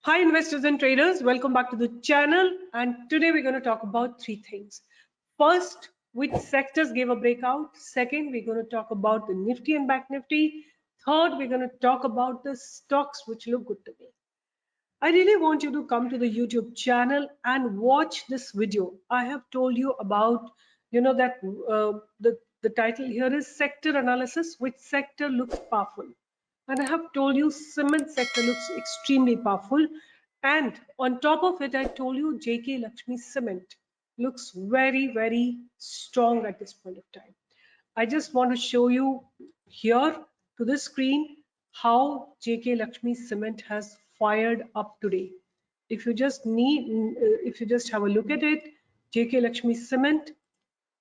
Hi investors and traders, welcome back to the channel, and today we're going to talk about three things. First, which sectors gave a breakout. Second, we're going to talk about the Nifty and Bank Nifty. Third, we're going to talk about the stocks which look good to me. I really want you to come to the YouTube channel and watch this video. I have told you about, that the title here is sector analysis, which sector looks powerful. And I have told you cement sector looks extremely powerful. And on top of it, I told you 𝐿 Lakshmi Cement looks very, very strong at this point of time. I just want to show you here to the screen how 𝐿 Lakshmi Cement has fired up today. If you just have a look at it, 𝐿 Lakshmi Cement,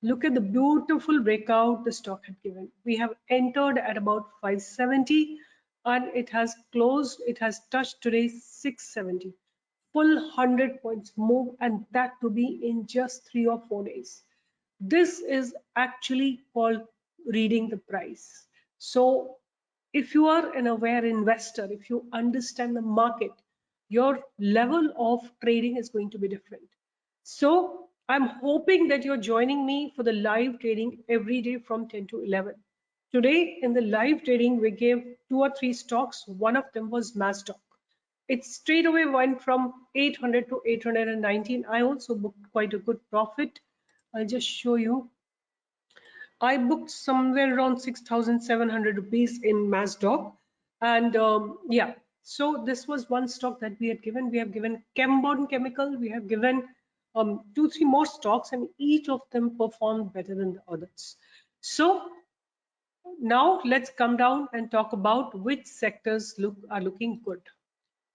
look at the beautiful breakout the stock had given. We have entered at about 570 and it has touched today 670. Full 100 points move, and that to be in just 3 or 4 days. This is actually called reading the price. So if you are an aware investor, if you understand the market, your level of trading is going to be different. So I'm hoping that you're joining me for the live trading every day from 10 to 11. Today in the live trading, we gave 2 or 3 stocks. One of them was Masdog. It straight away went from 800 to 819. I also booked quite a good profit. I'll just show you. I booked somewhere around 6,700 rupees in Masdog, and yeah, so this was one stock that we had given. We have given 𝐻EMBON Chemical, we have given 2-3 more stocks, and each of them performed better than the others. So now let's come down and talk about which sectors are looking good.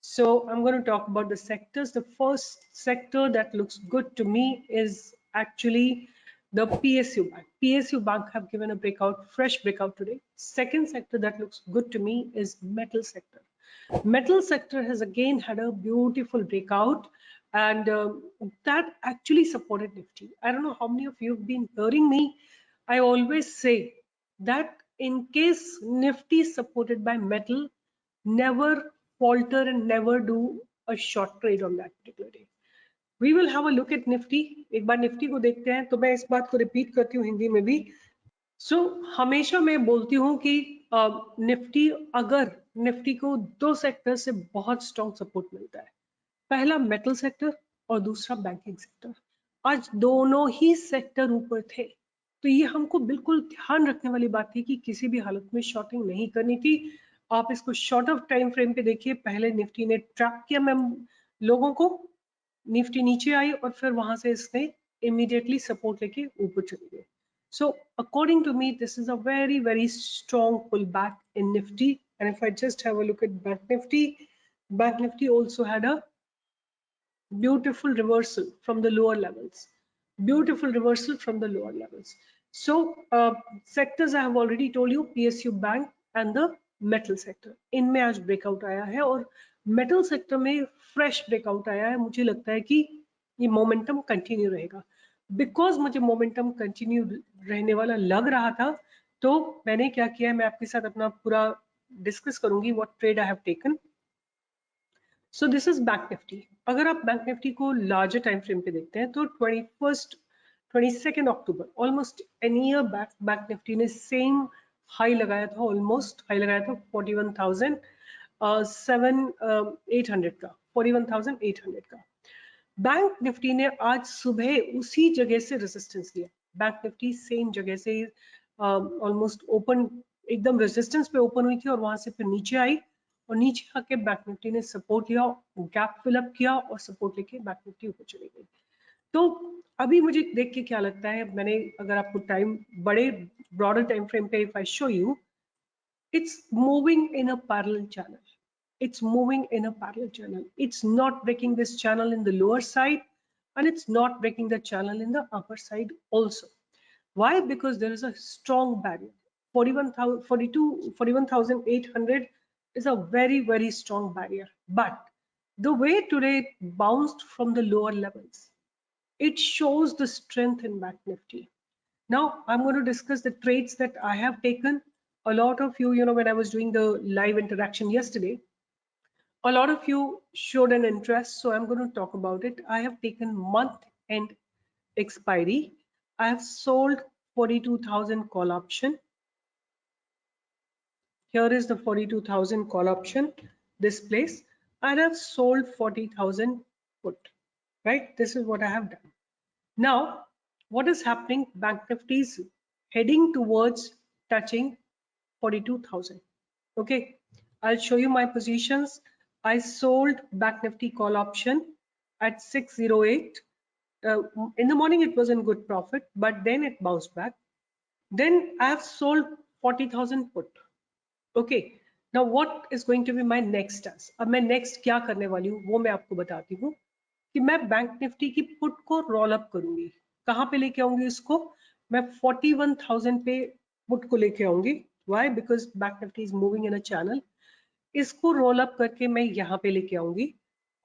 So I'm going to talk about the sectors. The first sector that looks good to me is actually the PSU Bank. PSU Bank have given a breakout, fresh breakout today. Second sector that looks good to me is metal sector. Metal sector has again had a beautiful breakout, and that actually supported Nifty. I don't know how many of you have been hearing me. I always say that in case Nifty is supported by metal, never falter and never do a short trade on that particular day. We will have a look at Nifty. एक बार Nifty को देखते हैं, तो मैं इस बात को repeat करती हूँ हिंदी में भी. So हमेशा मैं बोलती हूँ कि निफ्टी को 2 सेक्टर से बहुत स्ट्रॉन्ग सपोर्ट मिलता है. पहला मेटल सेक्टर और दूसरा बैंकिंग सेक्टर. आज दोनों ही सेक्टर ऊपर थे, तो ये हमको बिल्कुल ध्यान रखने वाली बात थी कि किसी भी हालत में शॉर्टिंग नहीं करनी थी. आप इसको शॉर्ट ऑफ टाइम फ्रेम पे देखिए. पहले निफ्टी ने ट्रैप किया लोगों को, निफ्टी नीचे आई और फिर वहां से इसने इमीडिएटली सपोर्ट लेके ऊपर चली गई. So according to me, this is a very, very strong pullback in Nifty. And if I just have a look at Bank Nifty also had a beautiful reversal from the lower levels. Beautiful reversal from the lower levels. So sectors I have already told you, PSU Bank and the metal sector. इनमें आज breakout आया है और metal sector में fresh breakout आया है. मुझे लगता है कि ये momentum continue रहेगा. Because मुझे momentum continue रहने वाला लग रहा था, तो मैंने क्या किया है, मैं आपके साथ अपना पूरा डिस्कस करूंगी what trade I have taken. So this is Bank Nifty. अगर आप Bank Nifty को larger time frame पे देखते हैं, तो 22nd October, almost a year back, Bank Nifty ने same high लगाया था, almost high लगाया था 41,800 का, 41,800 का. बैंक निफ्टी ने आज सुबह उसी जगह से रेजिस्टेंस लिया. बैंक निफ्टी सेम जगह से ऑलमोस्ट ओपन, एकदम रेजिस्टेंस पे ओपन हुई थी और वहां से फिर नीचे आई और नीचे आके बैंक निफ्टी ने सपोर्ट लिया, गैप फिलअप किया और सपोर्ट लेके बैंक निफ्टी ऊपर चली गई. तो अभी मुझे देख के क्या लगता है, मैंने अगर आपको टाइम बड़े ब्रॉडर टाइम फ्रेम पे if I show you, it's moving in a parallel channel. It's moving in a parallel channel. It's not breaking this channel in the lower side, and it's not breaking the channel in the upper side also. Why? Because there is a strong barrier. 41,800 is a very, very strong barrier. But the way today bounced from the lower levels, it shows the strength in Bank Nifty. Now I'm going to discuss the trades that I have taken. A lot of you, when I was doing the live interaction yesterday, A lot of you showed an interest, so I'm going to talk about it. I have taken month end expiry. I have sold 42,000 call option. Here is the 42,000 call option, this place, and I've sold 40,000 put, right? This is what I have done. Now, what is happening? Bank Nifty is heading towards touching 42,000. Okay, I'll show you my positions. I sold Bank Nifty call option at 608. In the morning, it was in good profit, but then it bounced back. Then I have sold 40,000 put. Okay now what is going to be my next task. अब मैं next क्या करने वाली हूँ वो मैं आपको बताती हूँ कि मैं बैंक निफ्टी की पुट को रोल अप करूंगी. कहाँ पे लेके आऊंगी इसको? मैं 41,000 पे पुट को लेके आऊंगी. Why? Because bank Nifty is moving in a channel. इसको रोल अप करके मैं यहाँ पे लेके आऊंगी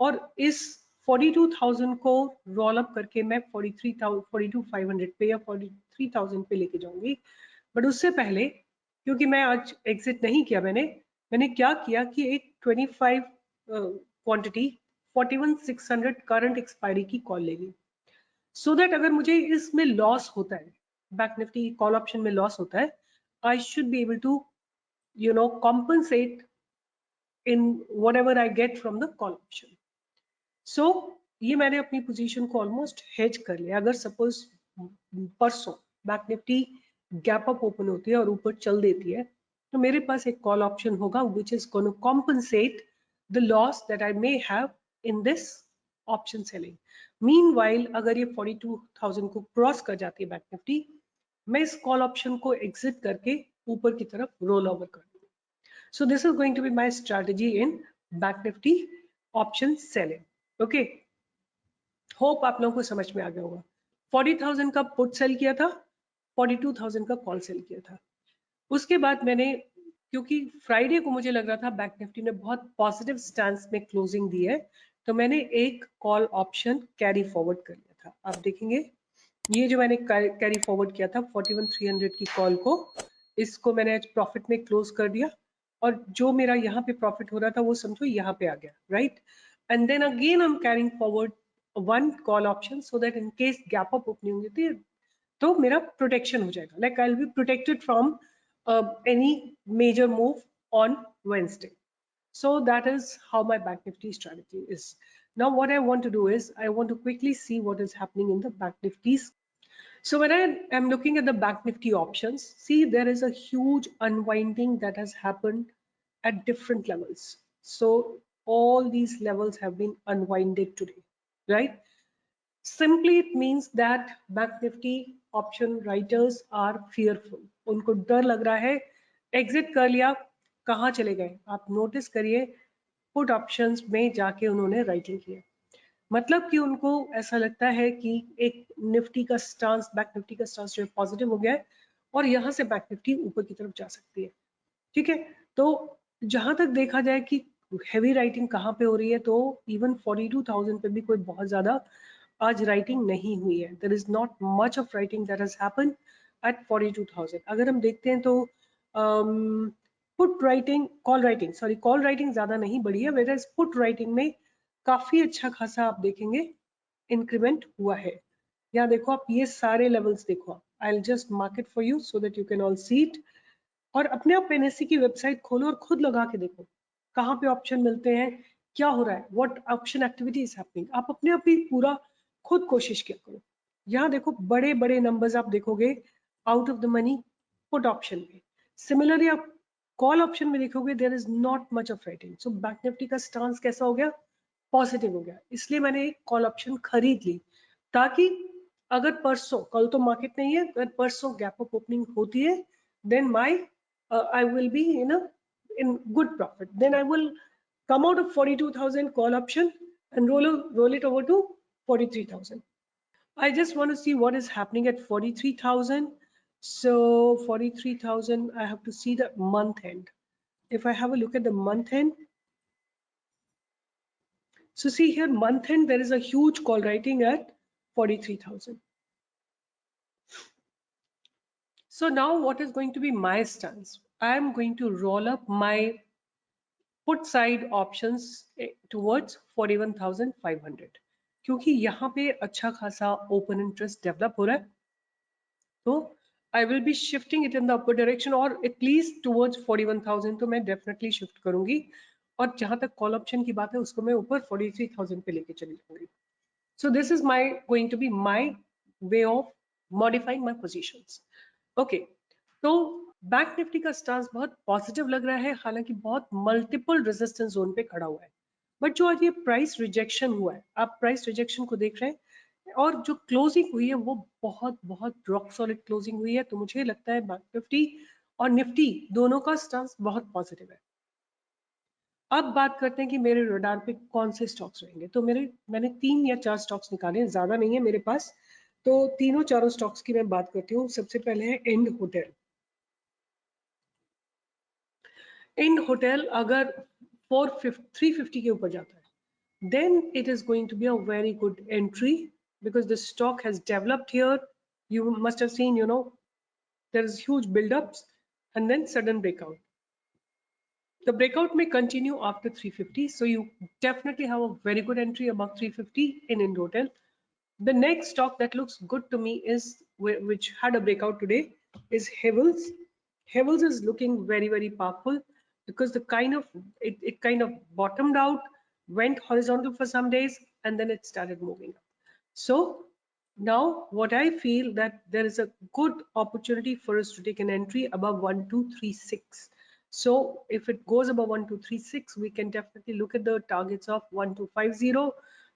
और इस 42,000 को रोल अप करके मैं 42,500 पे या 43,000 पे लेके जाऊंगी. बट उससे पहले, क्योंकि मैं आज एग्जिट नहीं किया, मैंने क्या किया कि एक 25 क्वांटिटी 41,600 करंट एक्सपायरी की कॉल ले ली, सो दैट अगर मुझे इसमें लॉस होता है, बैंक निफ्टी कॉल ऑप्शन में लॉस होता है, I should be able to compensate in whatever I get from the call option. So ये मैंने अपनी पोजीशन को ऑलमोस्ट हेज कर लिया. अगर सपोज परसों bank Nifty gap up open होती है और ऊपर चल देती है, तो मेरे पास एक कॉल ऑप्शन होगा which is going to compensate the loss that I may have in this option selling. Meanwhile, अगर ये 42,000 को क्रॉस कर जाती है बैंक निफ्टी, मैं इस कॉल ऑप्शन को एग्जिट करके ऊपर की तरफ रोल ओवर कर. So this is going to be my strategy in Bank Nifty option selling. Okay. Hope आप लोगों को समझ में आ गया होगा. 40,000 का पुट सेल किया था, 42,000 का कॉल सेल किया था. उसके बाद मैंने, क्योंकि फ्राइडे को मुझे लग रहा था बैंक निफ्टी ने बहुत पॉजिटिव स्टैंस में क्लोजिंग दी है, तो मैंने एक कॉल ऑप्शन कैरी फॉरवर्ड कर लिया था. आप देखेंगे ये जो मैंने कैरी फॉरवर्ड किया था 41,300 की कॉल को, इसको मैंने आज प्रॉफिट में क्लोज कर दिया और जो मेरा यहाँ पे प्रॉफिट हो रहा था वो समझो यहाँ पे आ गया, right? And then again I am carrying forward one call option so that in case gap up opening होती है तो मेरा प्रोटेक्शन हो जाएगा. Like I will be protected from any major move on Wednesday. So that is how my Bank Nifty strategy is. Now what I want to do is I want to quickly see what is happening in the Bank Nifty's. So when I am looking at the Bank Nifty options, see there is a huge unwinding that has happened at different levels. So all these levels have been unwinded today, right? Simply it means that Bank Nifty option writers are fearful. उनको डर लग रहा है, exit कर लिया, कहाँ चले गए? आप नोटिस करिए पुट ऑप्शंस में जाके उन्होंने राइटिंग किया. मतलब कि उनको ऐसा लगता है कि एक निफ्टी का स्टांस, बैंक निफ्टी का स्टांस जो है पॉजिटिव हो गया है और यहाँ से बैंक निफ्टी ऊपर की तरफ जा सकती है. ठीक है, तो जहां तक देखा जाए कि हैवी राइटिंग कहाँ पे हो रही है, तो इवन 42,000 पे भी कोई बहुत ज्यादा आज राइटिंग नहीं हुई है. There is not much of writing that has happened at 42,000. अगर हम देखते हैं तो पुट राइटिंग, कॉल राइटिंग ज्यादा नहीं बढ़ी है, वेयर पुट राइटिंग में काफी अच्छा खासा आप देखेंगे इंक्रीमेंट हुआ है. यहाँ देखो आप, ये सारे लेवल्स देखो आप. I will just mark it for you so that you can all see it. और अपने आप एनएससी की वेबसाइट खोलो और खुद लगा के देखो कहाँ पे ऑप्शन मिलते हैं, क्या हो रहा है, what option activity is happening. आप अपने आप ही पूरा खुद कोशिश किया करो. यहाँ देखो बड़े बड़े नंबर्स आप देखोगे out of the money put option में. सिमिलरली आप कॉल ऑप्शन में देखोगे there is not much of writing. So bank Nifty का स्टांस कैसा हो गया? पॉजिटिव हो गया. इसलिए मैंने एक कॉल ऑप्शन खरीद ली ताकि अगर परसों, कल तो मार्केट नहीं है, अगर परसों गैप अप ओपनिंग होती है then my I will be in good profit. Then I will come out of 42,000 call option and roll it over to 43,000. I just want to see what is happening at 43,000. So 43,000, I have to see the month end. If I have a look at the month end, so see here month end there is a huge call writing at 43,000. So now what is going to be my stance? I am going to roll up my put side options towards 41,500 क्योंकि यहाँ पे अच्छा खासा open interest develop हो रहा है, तो आई will B shifting it in the upper direction और एटलीस्ट टुवर्ड्स 41,000 तो मैं डेफिनेटली शिफ्ट करूंगी। और जहां तक कॉल ऑप्शन की बात है उसको मैं ऊपर 43,000 पे लेके चली जाऊंगी। So this is going to be my way of modifying my positions. Okay, तो बैंक निफ्टी का स्टांस बहुत पॉजिटिव लग रहा है, हालांकि बहुत मल्टीपल रेजिस्टेंस जोन पे खड़ा हुआ है। बट जो आज ये प्राइस रिजेक्शन हुआ है, आप प्राइस रिजेक्शन को देख रहे हैं और जो क्लोजिंग हुई है वो बहुत बहुत रॉक सॉलिड क्लोजिंग हुई है। तो मुझे लगता है बैंक निफ्टी और निफ्टी दोनों का स्टांस बहुत पॉजिटिव है। अब बात करते हैं कि मेरे रडार पे कौन से स्टॉक्स रहेंगे। तो मैंने 3 या 4 स्टॉक्स निकाले हैं, ज्यादा नहीं है मेरे पास। तो तीनों चारों स्टॉक्स की मैं बात करती हूँ। सबसे पहले है एंड होटल। एंड होटल अगर 350 के ऊपर जाता है then it is going to be a very good entry because the stock has developed here. You must have seen, there is huge build-ups and then sudden breakout. The breakout may continue after 350, so you definitely have a very good entry above 350 in Indotel. The next stock that looks good to me is, which had a breakout today, is 𝐻𝐿's. 𝐻𝐿's is looking very, very powerful because it kind of bottomed out, went horizontal for some days, and then it started moving up. So now what I feel that there is a good opportunity for us to take an entry above 1236. So if it goes above 1236, we can definitely look at the targets of 1250,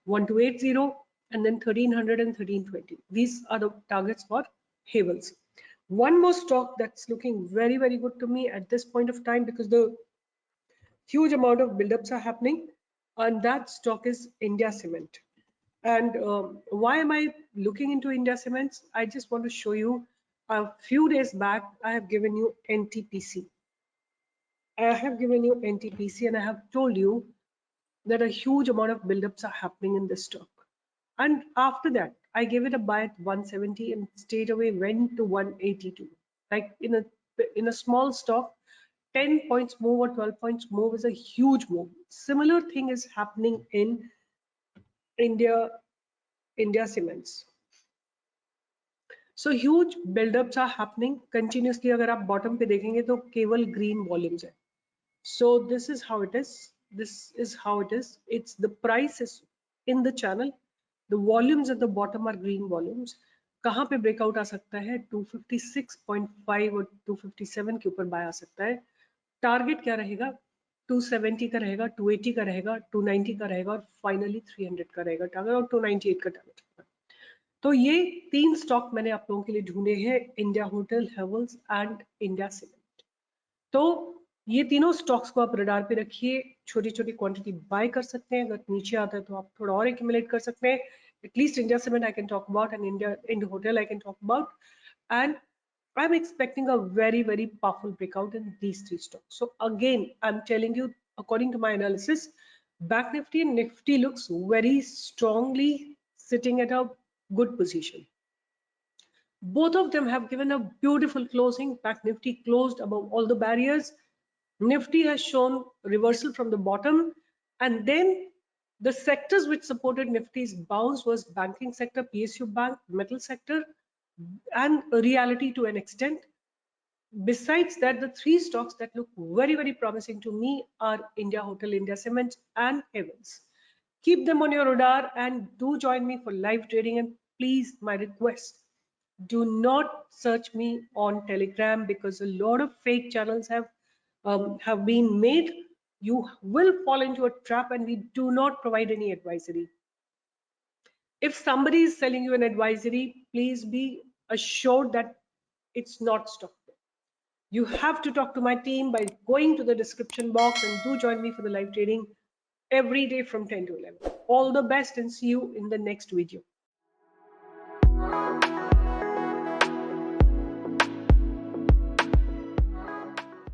1280, and then 1300 and 1320. These are the targets for 𝐻𝐿's. One more stock that's looking very, very good to me at this point of time because the huge amount of buildups are happening, and that stock is India Cement. And why am I looking into India Cements? I just want to show you. A few days back, I have given you NTPC. I have given you NTPC and I have told you that a huge amount of buildups are happening in this stock. And after that, I gave it a buy at 170 and straight away went to 182. Like in a small stock, 10 points move or 12 points move is a huge move. Similar thing is happening in India Cements. So huge buildups are happening continuously. अगर आप bottom पे देखेंगे तो केवल green volumes है. So this is how it is. This is how it is. It's the price is in the channel. The volumes at the bottom are green volumes. कहाँ पे breakout आ सकता है? 256.5 और 257 के ऊपर buy आ सकता है. Target क्या रहेगा? 270 का रहेगा, 280 का रहेगा, 290 का रहेगा और फाइनली 300 का रहेगा टारगेट और 298 का टारगेट रहेगा। तो ये 3 स्टॉक मैंने आप लोगों के लिए ढूंढे हैं, India hotel, 𝐻𝐿's and India cement. तो ये तीनों स्टॉक्स को आप रडार पे रखिए, छोटी छोटी क्वांटिटी बाय कर सकते हैं, अगर नीचे आता है तो आप थोड़ा और एक्यूमुलेट कर सकते हैं। At least India cement I can talk about and India hotel I can talk about, and I'm expecting a very, very powerful breakout in these 3 stocks. So again, I'm telling you, according to my analysis, Bank Nifty and Nifty looks very strongly sitting at a good position. Both of them have given a beautiful closing. Bank Nifty closed above all the barriers. Nifty has shown reversal from the bottom, and then the sectors which supported Nifty's bounce was banking sector, PSU bank, metal sector, and reality to an extent. Besides that, the 3 stocks that look very, very promising to me are India Hotel, India Cement, and 𝐻𝐿's. Keep them on your radar and do join me for live trading. And please, my request, do not search me on Telegram because a lot of fake channels have been made. You will fall into a trap, and we do not provide any advisory. If somebody is selling you an advisory, please be assured that it's not stock. You have to talk to my team by going to the description box, and do join me for the live trading every day from 10 to 11. All the best and see you in the next video.